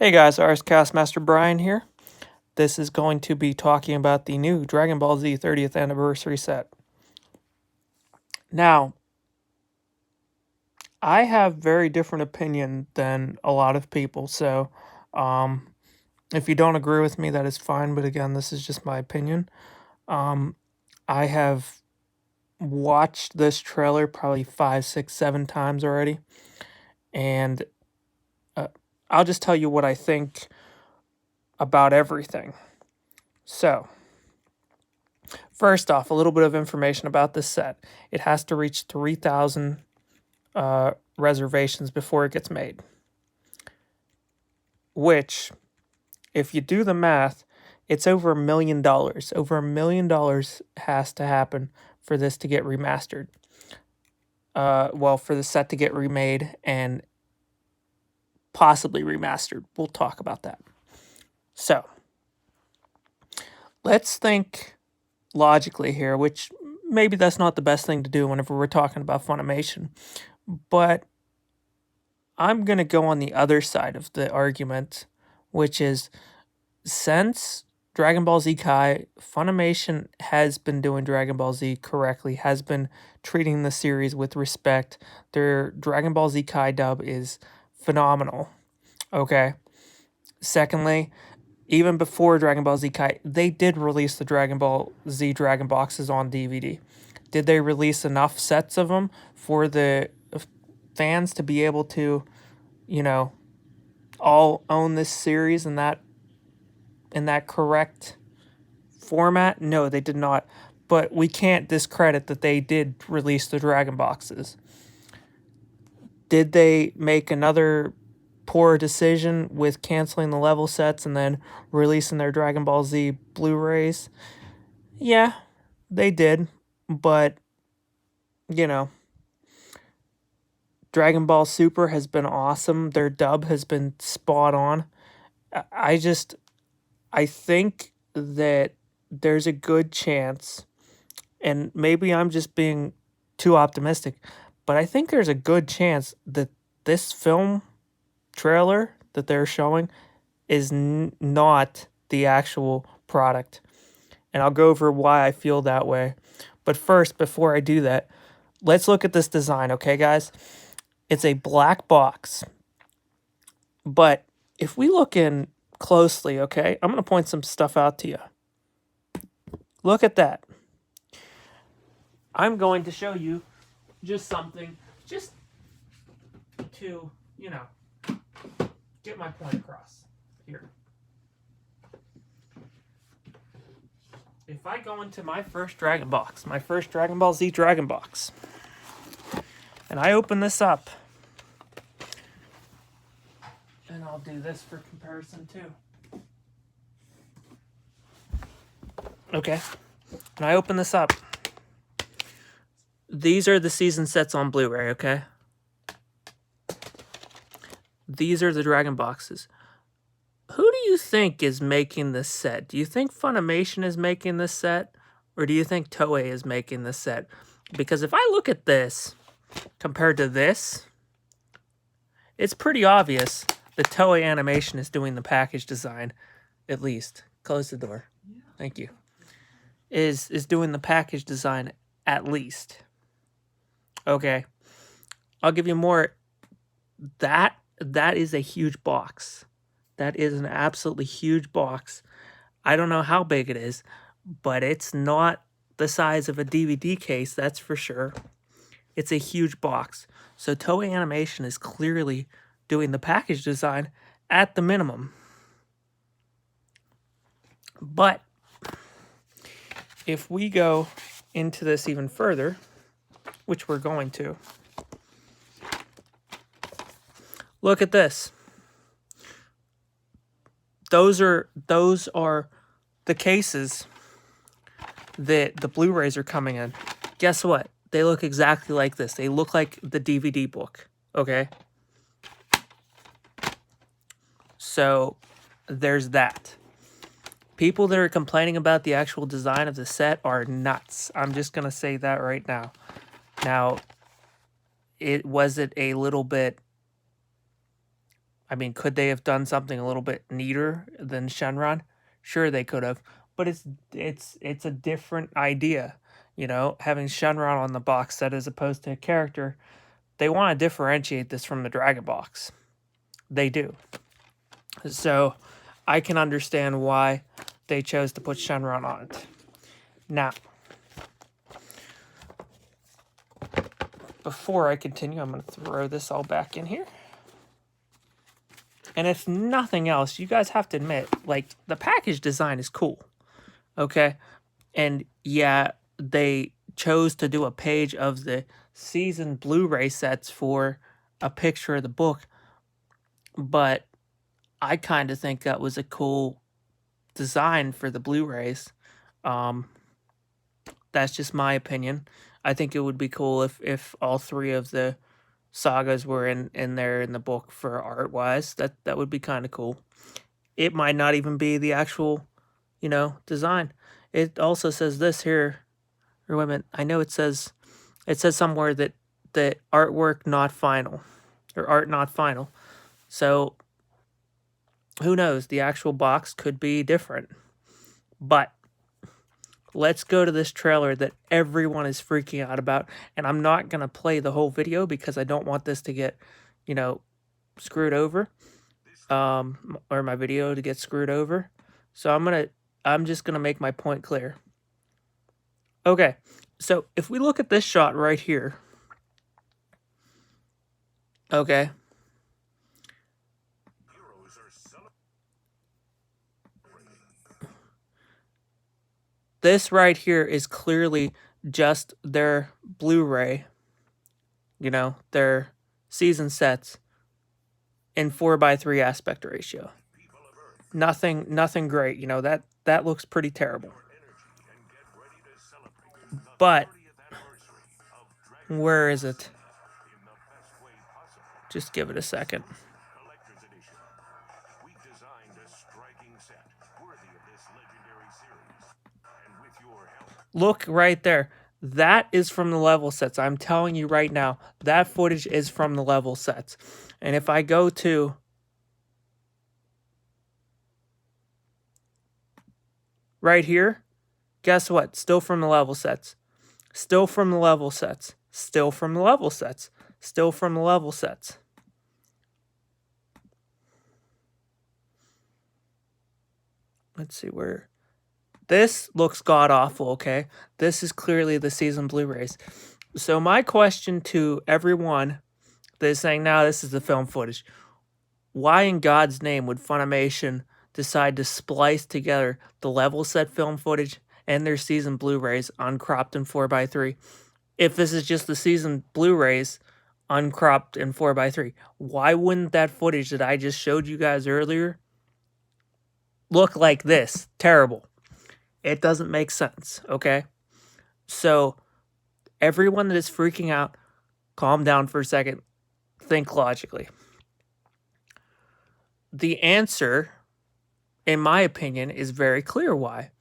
Hey guys, RS Master Brian here. This is going to be talking about the new Dragon Ball Z 30th anniversary set. Now, I have very different opinion than a lot of people, so if you don't agree with me, that is fine, but again, this is just my opinion. I have watched this trailer probably 5, 6, 7 times already, and I'll just tell you what I think about everything. So, first off, a little bit of information about this set. It has to reach 3,000 reservations before it gets made. Which, if you do the math, it's over $1 million. Over $1 million has to happen for this to get remastered. Well, for the set to get remade and possibly remastered. We'll talk about that. So, let's think logically here, which maybe that's not the best thing to do whenever we're talking about Funimation, but I'm going to go on the other side of the argument, which is since Dragon Ball Z Kai, Funimation has been doing Dragon Ball Z correctly, has been treating the series with respect. Their Dragon Ball Z Kai dub is phenomenal. Okay. Secondly, even before Dragon Ball Z Kai, they did release the Dragon Ball Z Dragon Boxes on DVD. Did they release enough sets of them for the fans to be able to, all own this series in that correct format? No, they did not. But we can't discredit that they did release the Dragon Boxes. Did they make another poor decision with canceling the level sets and then releasing their Dragon Ball Z Blu-rays? Yeah, they did. But, Dragon Ball Super has been awesome. Their dub has been spot on. I think that there's a good chance, and maybe I'm just being too optimistic, but I think there's a good chance that this film trailer that they're showing is not the actual product. And I'll go over why I feel that way. But first, before I do that, let's look at this design, okay, guys? It's a black box. But if we look in closely, okay, I'm going to point some stuff out to you. Look at that. I'm going to show you just something, just to, get my point across here. If I go into my first Dragon box, my first Dragon Ball Z Dragon box, and I open this up, and I'll do this for comparison too. Okay, and I open this up. These are the season sets on Blu-ray, okay? These are the Dragon boxes. Who do you think is making this set? Do you think Funimation is making this set? Or do you think Toei is making this set? Because if I look at this compared to this, it's pretty obvious that Toei Animation is doing the package design, at least. Close the door. Thank you. Is doing the package design at least. Okay. I'll give you more. That is a huge box. That is an absolutely huge box. I don't know how big it is, but it's not the size of a DVD case, that's for sure. It's a huge box. So Toei Animation is clearly doing the package design at the minimum. But if we go into this even further, which we're going to, look at this. Those are the cases that the Blu-rays are coming in. Guess what? They look exactly like this. They look like the DVD book, okay? So there's that. People that are complaining about the actual design of the set are nuts. I'm just going to say that right now. Now, was it a little bit I mean, could they have done something a little bit neater than Shenron? Sure, they could have, but it's a different idea. You know, having Shenron on the box set as opposed to a character, they want to differentiate this from the Dragon Box. They do. So I can understand why they chose to put Shenron on it. Now, before I continue, I'm going to throw this all back in here. And if nothing else, you guys have to admit, like, the package design is cool. Okay? And yeah, they chose to do a page of the seasoned Blu-ray sets for a picture of the book, but I kind of think that was a cool design for the Blu-rays. That's just my opinion. I think it would be cool if all three of the sagas were in there in the book for art-wise. That would be kind of cool. It might not even be the actual, design. It also says this here, or wait a minute, I know it says somewhere that the artwork not final, or art not final. So who knows? The actual box could be different. But let's go to this trailer that everyone is freaking out about. And I'm not going to play the whole video because I don't want this to get, screwed over. Or my video to get screwed over. So I'm just going to make my point clear. Okay. So if we look at this shot right here. Okay. This right here is clearly just their Blu-ray, their season sets in 4:3 aspect ratio. Nothing great, that looks pretty terrible. But where is it? Just give it a second. Look right there. That is from the level sets. I'm telling you right now, that footage is from the level sets. And if I go to right here, guess what? Still from the level sets. Still from the level sets. Still from the level sets. Still from the level sets. Let's see where... This looks god-awful, okay? This is clearly the season Blu-rays. So my question to everyone that is saying, now this is the film footage. Why in God's name would Funimation decide to splice together the level set film footage and their season Blu-rays uncropped in 4:3? If this is just the season Blu-rays uncropped in 4:3, why wouldn't that footage that I just showed you guys earlier look like this? Terrible. It doesn't make sense, okay? So, everyone that is freaking out, calm down for a second. Think logically. The answer, in my opinion, is very clear why.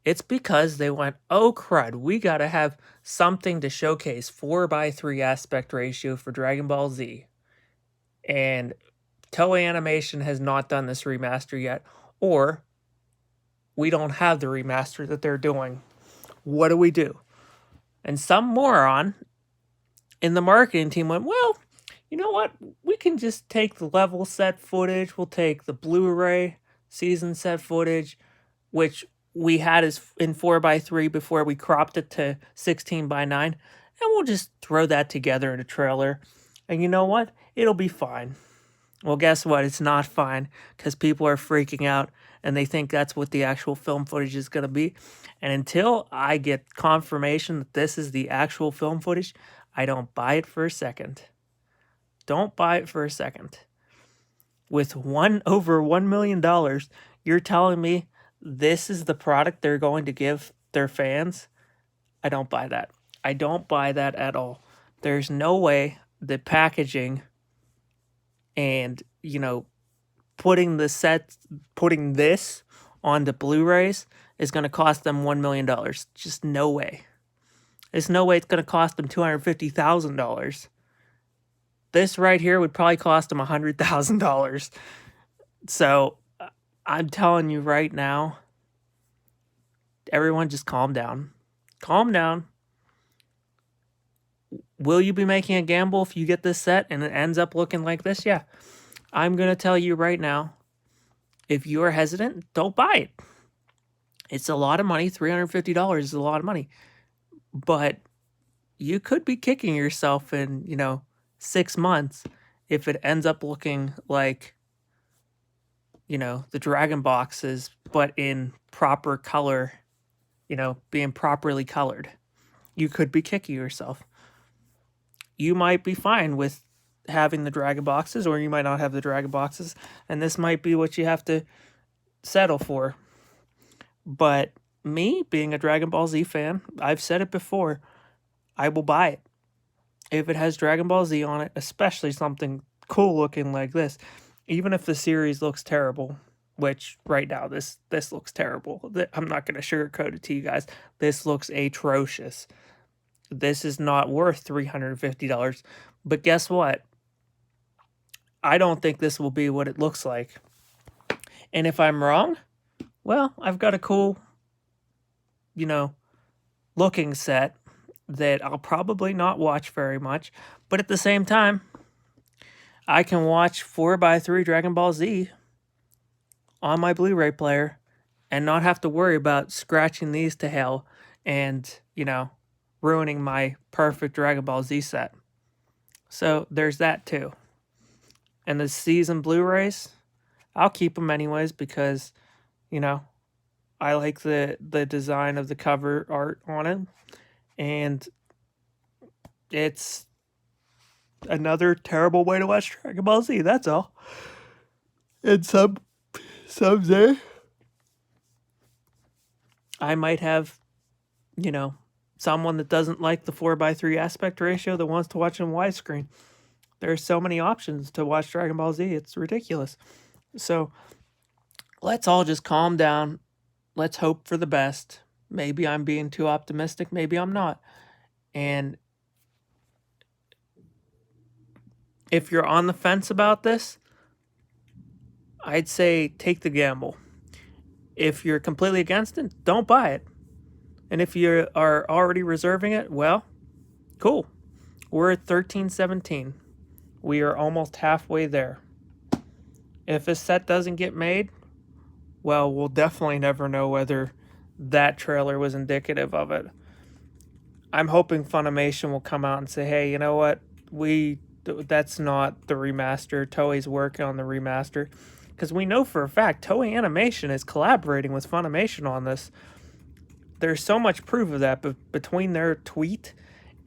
It's because they went, oh crud, we gotta have something to showcase 4:3 aspect ratio for Dragon Ball Z. And Toei Animation has not done this remaster yet, or we don't have the remaster that they're doing. What do? And some moron in the marketing team went, well, you know what? We can just take the level set footage. We'll take the Blu-ray season set footage, which we had as in 4:3 before we cropped it to 16:9, and we'll just throw that together in a trailer. And you know what? It'll be fine. Well, guess what? It's not fine because people are freaking out and they think that's what the actual film footage is going to be. And until I get confirmation that this is the actual film footage, I don't buy it for a second. Don't buy it for a second. With over $1 million, you're telling me this is the product they're going to give their fans? I don't buy that. I don't buy that at all. There's no way the packaging and, putting this on the Blu-rays is going to cost them $1 million. Just no way. There's no way it's going to cost them $250,000. This right here would probably cost him $100,000. So I'm telling you right now, everyone just calm down. Calm down. Will you be making a gamble if you get this set and it ends up looking like this? Yeah. I'm going to tell you right now, if you are hesitant, don't buy it. It's a lot of money. $350 is a lot of money. But you could be kicking yourself in, 6 months if it ends up looking like, the Dragon boxes, but in proper color, being properly colored. You could be kicking yourself. You might be fine with having the Dragon boxes, or you might not have the Dragon boxes, and this might be what you have to settle for. But me, being a Dragon Ball Z fan, I've said it before, I will buy it. If it has Dragon Ball Z on it, especially something cool looking like this, even if the series looks terrible, which right now this looks terrible. I'm not going to sugarcoat it to you guys. This looks atrocious. This is not worth $350. But guess what? I don't think this will be what it looks like. And if I'm wrong, well, I've got a cool, looking set that I'll probably not watch very much. But at the same time, I can watch 4x3 Dragon Ball Z on my Blu-ray player and not have to worry about scratching these to hell and, ruining my perfect Dragon Ball Z set. So there's that too. And the season Blu-rays, I'll keep them anyways because, I like the design of the cover art on it. And it's another terrible way to watch Dragon Ball Z, that's all. And someday I might have, someone that doesn't like the 4x3 aspect ratio that wants to watch in widescreen. There's so many options to watch Dragon Ball Z, it's ridiculous. So let's all just calm down. Let's hope for the best. Maybe I'm being too optimistic, maybe I'm not. And if you're on the fence about this, I'd say take the gamble. If you're completely against it, don't buy it. And if you are already reserving it, well, cool. We're at 1317. We are almost halfway there. If this set doesn't get made, well, we'll definitely never know whether that trailer was indicative of it. I'm hoping Funimation will come out and say, hey, you know what? That's not the remaster. Toei's working on the remaster. Because we know for a fact Toei Animation is collaborating with Funimation on this. There's so much proof of that between their tweet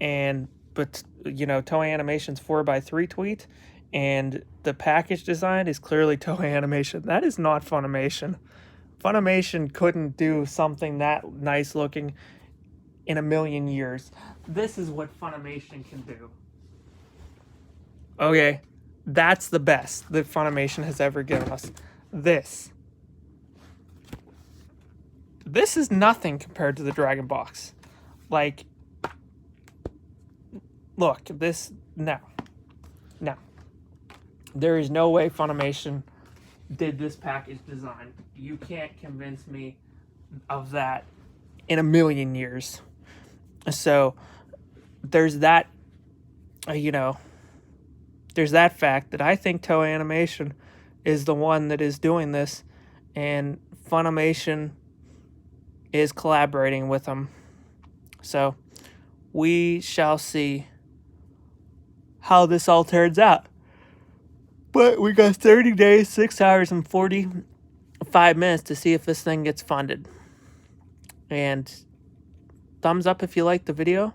and Toei Animation's 4x3 tweet and the package design is clearly Toei Animation. That is not Funimation. Funimation couldn't do something that nice looking in a million years. This is what Funimation can do. Okay, that's the best that Funimation has ever given us. This is nothing compared to the Dragon Box. Like, look, this, no. There is no way Funimation did this package design. You can't convince me of that in a million years. So, there's that, there's that fact that I think Toei Animation is the one that is doing this, and Funimation is collaborating with them. So, we shall see how this all turns out. But we got 30 days, 6 hours, and 45 minutes to see if this thing gets funded. And thumbs up if you like the video.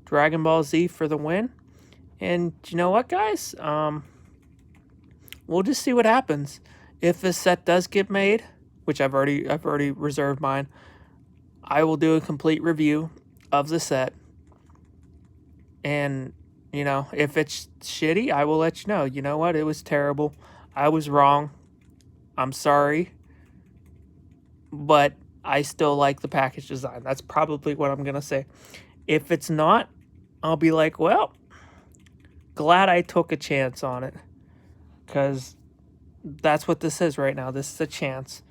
Dragon Ball Z for the win. And you know what, guys? We'll just see what happens. If this set does get made, which I've already reserved mine, I will do a complete review of the set. And if it's shitty, I will let you know. You know what? It was terrible. I was wrong. I'm sorry. But I still like the package design. That's probably what I'm going to say. If it's not, I'll be like, well, glad I took a chance on it, because that's what this is right now. This is a chance.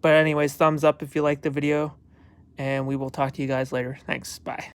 But anyways, thumbs up if you liked the video, and we will talk to you guys later. Thanks. Bye.